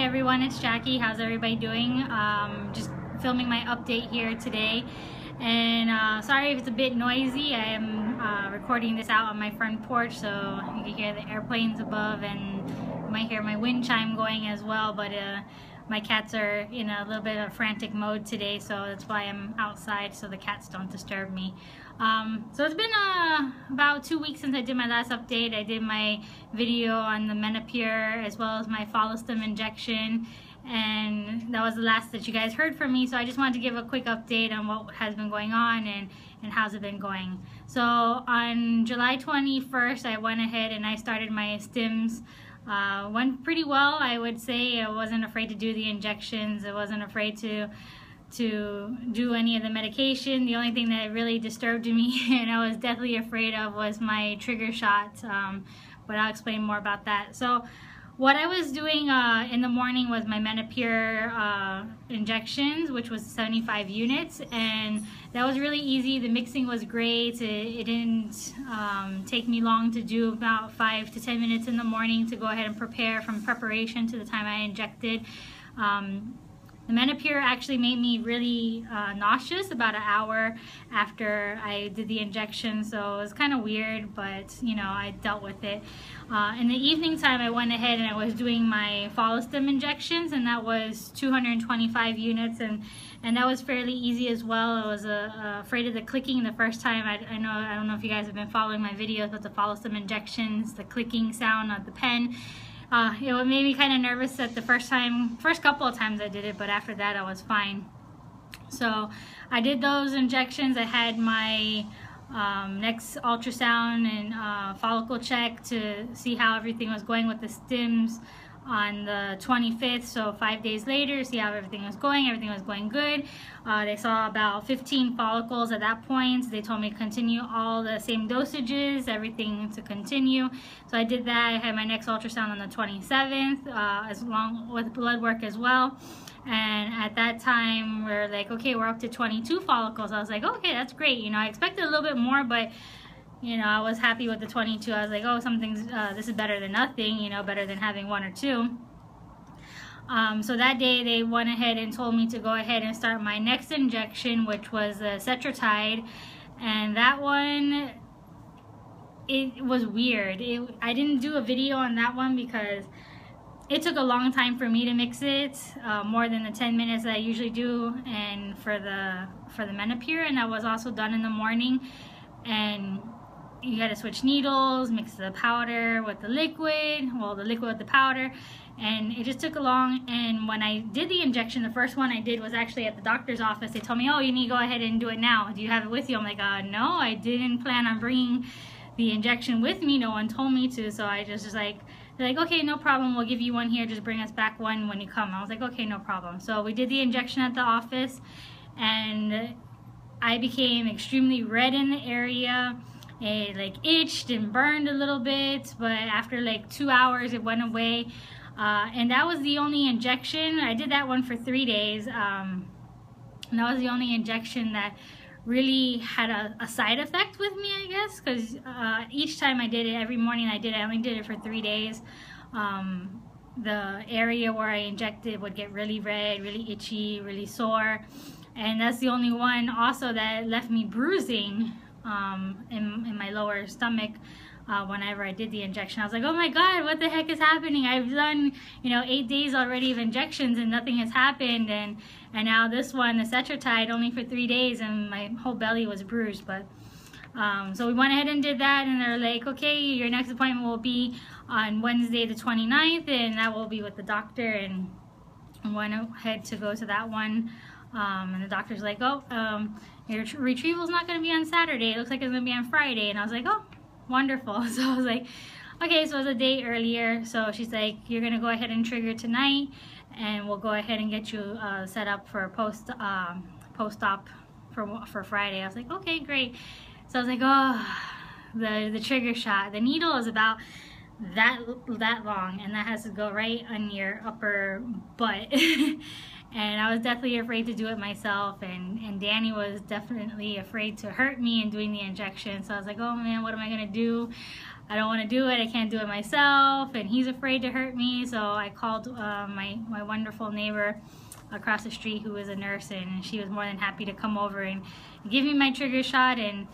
Hi everyone, it's Jackie. How's everybody doing? Just filming my update here today, and sorry if it's a bit noisy. I am recording this out on my front porch, so you can hear the airplanes above, and you might hear my wind chime going as well. But my cats are in a little bit of frantic mode today, so that's why I'm outside, so the cats don't disturb me. So it's been about 2 weeks since I did my last update. I did my video on the Menopur as well as my follicle injection, and that was the last that you guys heard from me. So I just wanted to give a quick update on what has been going on and how's it been going. So on July 21st, I went ahead and I started my Stims. Went pretty well, I would say. I wasn't afraid to do the injections. I wasn't afraid to do any of the medication. The only thing that really disturbed me and I was deathly afraid of was my trigger shot, but I'll explain more about that. So what I was doing in the morning was my Menopur injections, which was 75 units, and that was really easy. The mixing was great. It didn't take me long to do, about 5 to 10 minutes in the morning to go ahead and prepare, from preparation to the time I injected. The Menopur actually made me really nauseous about an hour after I did the injection, so it was kind of weird, but you know, I dealt with it. In the evening time, I went ahead and I was doing my follicle injections, and that was 225 units, and that was fairly easy as well. I was afraid of the clicking the first time. I don't know if you guys have been following my videos, but the follicle injections, the clicking sound of the pen. It made me kind of nervous at the first couple of times I did it, but after that I was fine. So I did those injections. I had my next ultrasound and follicle check to see how everything was going with the Stims on the 25th, so 5 days later, see how everything was going. Everything was going good. They saw about 15 follicles at that point. They told me to continue all the same dosages, everything to continue. So I did that. I had my next ultrasound on the 27th, as long with blood work as well. And at that time, we're like, okay, we're up to 22 follicles. I was like, okay, that's great. You know, I expected a little bit more, but you know, I was happy with the 22. I was like, oh, this is better than nothing, you know, better than having 1 or 2. So that day they went ahead and told me to go ahead and start my next injection, which was the Retrieval. And that one, it was weird. I didn't do a video on that one because it took a long time for me to mix it, more than the 10 minutes that I usually do, and for the Menopur, and that was also done in the morning. And you got to switch needles, mix the powder with the liquid, well, the liquid with the powder, and it just took long. And when I did the injection, the first one I did was actually at the doctor's office. They told me, oh, you need to go ahead and do it now. Do you have it with you? I'm like, no, I didn't plan on bringing the injection with me. No one told me to, so I just like, they're like, okay, no problem, we'll give you one here, just bring us back one when you come. I was like, okay, no problem. So we did the injection at the office, and I became extremely red in the area. It like itched and burned a little bit, but after like 2 hours it went away. And that was the only injection. I did that one for 3 days. And that was the only injection that really had a side effect with me, I guess, because each time I did it, every morning I only did it for 3 days. The area where I injected would get really red, really itchy, really sore. And that's the only one also that left me bruising in my lower stomach whenever I did the injection. I was like, oh my god, what the heck is happening? I've done, you know, 8 days already of injections and nothing has happened, and now this one, the Retrieval, only for 3 days, and my whole belly was bruised. But so we went ahead and did that, and they're like, okay, your next appointment will be on Wednesday the 29th, and that will be with the doctor. And I went ahead to go to that one. And the doctor's like, oh, your retrieval's not going to be on Saturday. It looks like it's going to be on Friday. And I was like, oh, wonderful. So I was like, okay, so it was a day earlier. So she's like, you're going to go ahead and trigger tonight, and we'll go ahead and get you set up for post-op for Friday. I was like, okay, great. So I was like, oh, the trigger shot. The needle is about that long, and that has to go right on your upper butt. And I was definitely afraid to do it myself, and Danny was definitely afraid to hurt me in doing the injection. So I was like, oh man, what am I gonna do? I don't want to do it. I can't do it myself, and he's afraid to hurt me. So I called my wonderful neighbor across the street, who was a nurse, and she was more than happy to come over and give me my trigger shot. And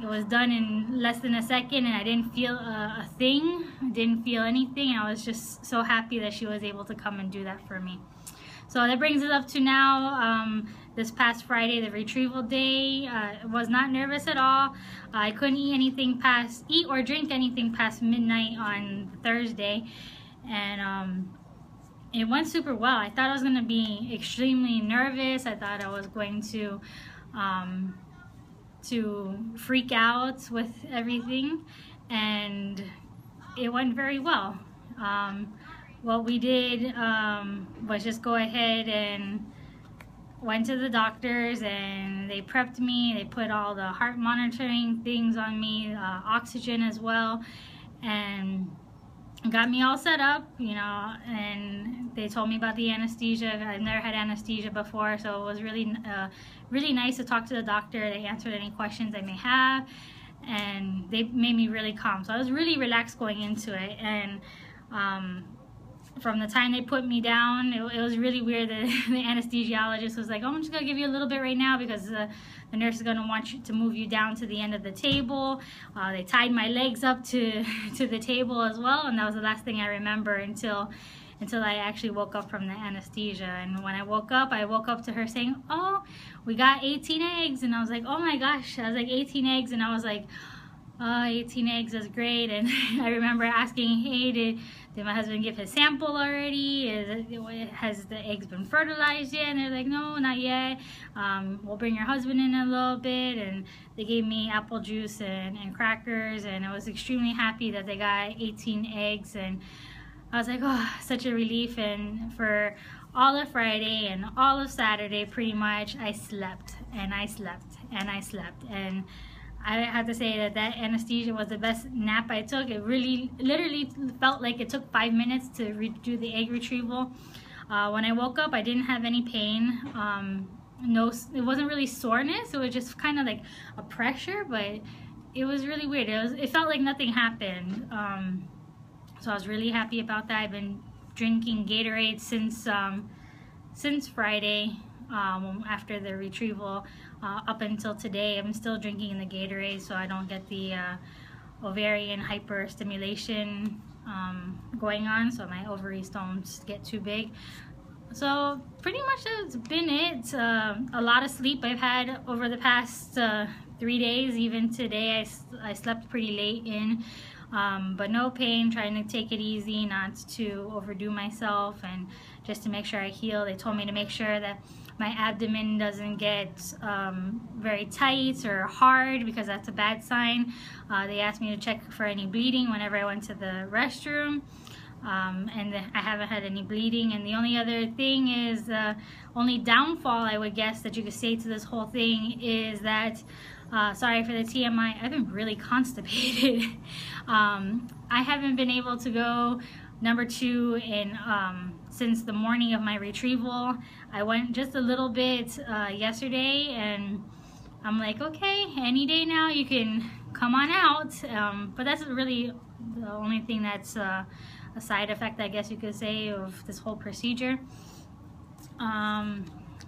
it was done in less than a second, and I didn't feel a thing. I didn't feel anything. I was just so happy that she was able to come and do that for me. So that brings us up to now, this past Friday, the retrieval day. Was not nervous at all. I couldn't eat or drink anything past midnight on Thursday, and it went super well. I thought I was going to be extremely nervous. I thought I was going to freak out with everything, and it went very well. What we did was just go ahead and went to the doctors, and they prepped me. They put all the heart monitoring things on me, oxygen as well, and got me all set up, you know. And they told me about the anesthesia. I've never had anesthesia before, so it was really really nice to talk to the doctor. They answered any questions I may have, and they made me really calm. So I was really relaxed going into it. And from the time they put me down, it was really weird. The anesthesiologist was like, oh, I'm just going to give you a little bit right now, because the nurse is going to want you to move you down to the end of the table. They tied my legs up to the table as well, and that was the last thing I remember until I actually woke up from the anesthesia. And when I woke up to her saying, oh, we got 18 eggs. And I was like, oh my gosh. I was like, 18 eggs. And I was like, oh, 18 eggs is great. And I remember asking, hey, did my husband give his sample already? Has the eggs been fertilized yet? And they're like, no, not yet. We'll bring your husband in a little bit. And they gave me apple juice and crackers, and I was extremely happy that they got 18 eggs. And I was like, oh, such a relief. And for all of Friday and all of Saturday, pretty much, I slept and I slept and I slept. And I have to say that anesthesia was the best nap I took. It really, literally felt like it took 5 minutes to do the egg retrieval. When I woke up, I didn't have any pain. It wasn't really soreness. It was just kind of like a pressure, but it was really weird. It felt like nothing happened. So I was really happy about that. I've been drinking Gatorade since Friday. After the retrieval, up until today, I'm still drinking the Gatorade, so I don't get the ovarian hyperstimulation going on, so my ovaries don't get too big. So pretty much that's been it. A lot of sleep I've had over the past 3 days. Even today I slept pretty late in, but no pain, trying to take it easy, not to overdo myself, and just to make sure I heal. They told me to make sure that my abdomen doesn't get very tight or hard, because that's a bad sign. They asked me to check for any bleeding whenever I went to the restroom, and I haven't had any bleeding. And the only other thing is, the only downfall I would guess that you could say to this whole thing is that, sorry for the TMI, I've been really constipated. I haven't been able to go number 2 since the morning of my retrieval. I went just a little bit yesterday, and I'm like, okay, any day now you can come on out. But that's really the only thing that's a side effect, I guess you could say, of this whole procedure.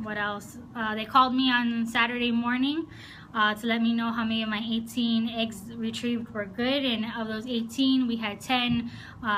What else? They called me on Saturday morning to let me know how many of my 18 eggs retrieved were good, and of those 18 we had 10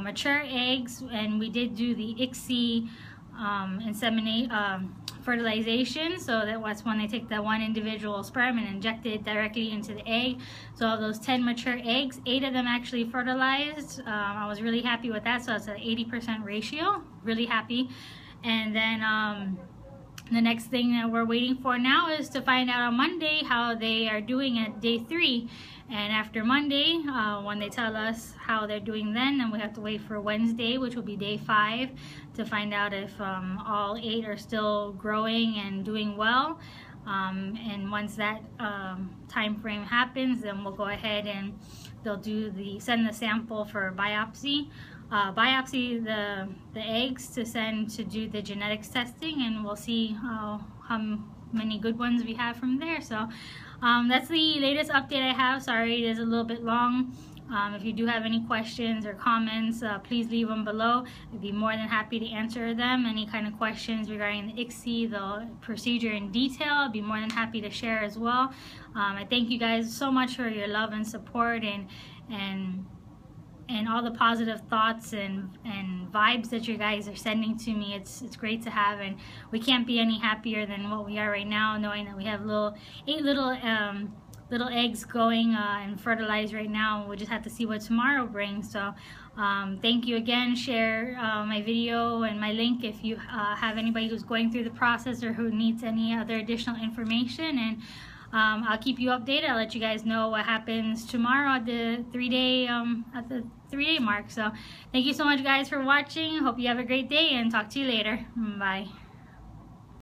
mature eggs, and we did do the ICSI fertilization. So that was when they take the one individual sperm and inject it directly into the egg. So of those 10 mature eggs, 8 of them actually fertilized. I was really happy with that. So it's an 80% ratio, really happy. And then the next thing that we're waiting for now is to find out on Monday how they are doing at day 3. And after Monday, when they tell us how they're doing then we have to wait for Wednesday, which will be day 5, to find out if all 8 are still growing and doing well. And once that time frame happens, then we'll go ahead and send the sample for biopsy. Biopsy the eggs to send to do the genetics testing, and we'll see how many good ones we have from there. So that's the latest update I have. Sorry it is a little bit long. If you do have any questions or comments, please leave them below. I'd be more than happy to answer them. Any kind of questions regarding the ICSI, the procedure in detail, I'd be more than happy to share as well. I thank you guys so much for your love and support and all the positive thoughts and vibes that you guys are sending to me. It's great to have, and we can't be any happier than what we are right now, knowing that we have eight little eggs going and fertilized right now. We'll just have to see what tomorrow brings. So thank you again. Share my video and my link if you have anybody who's going through the process or who needs any other additional information, and I'll keep you updated. I'll let you guys know what happens tomorrow at the 3-day mark. So thank you so much guys for watching. Hope you have a great day, and talk to you later. Bye.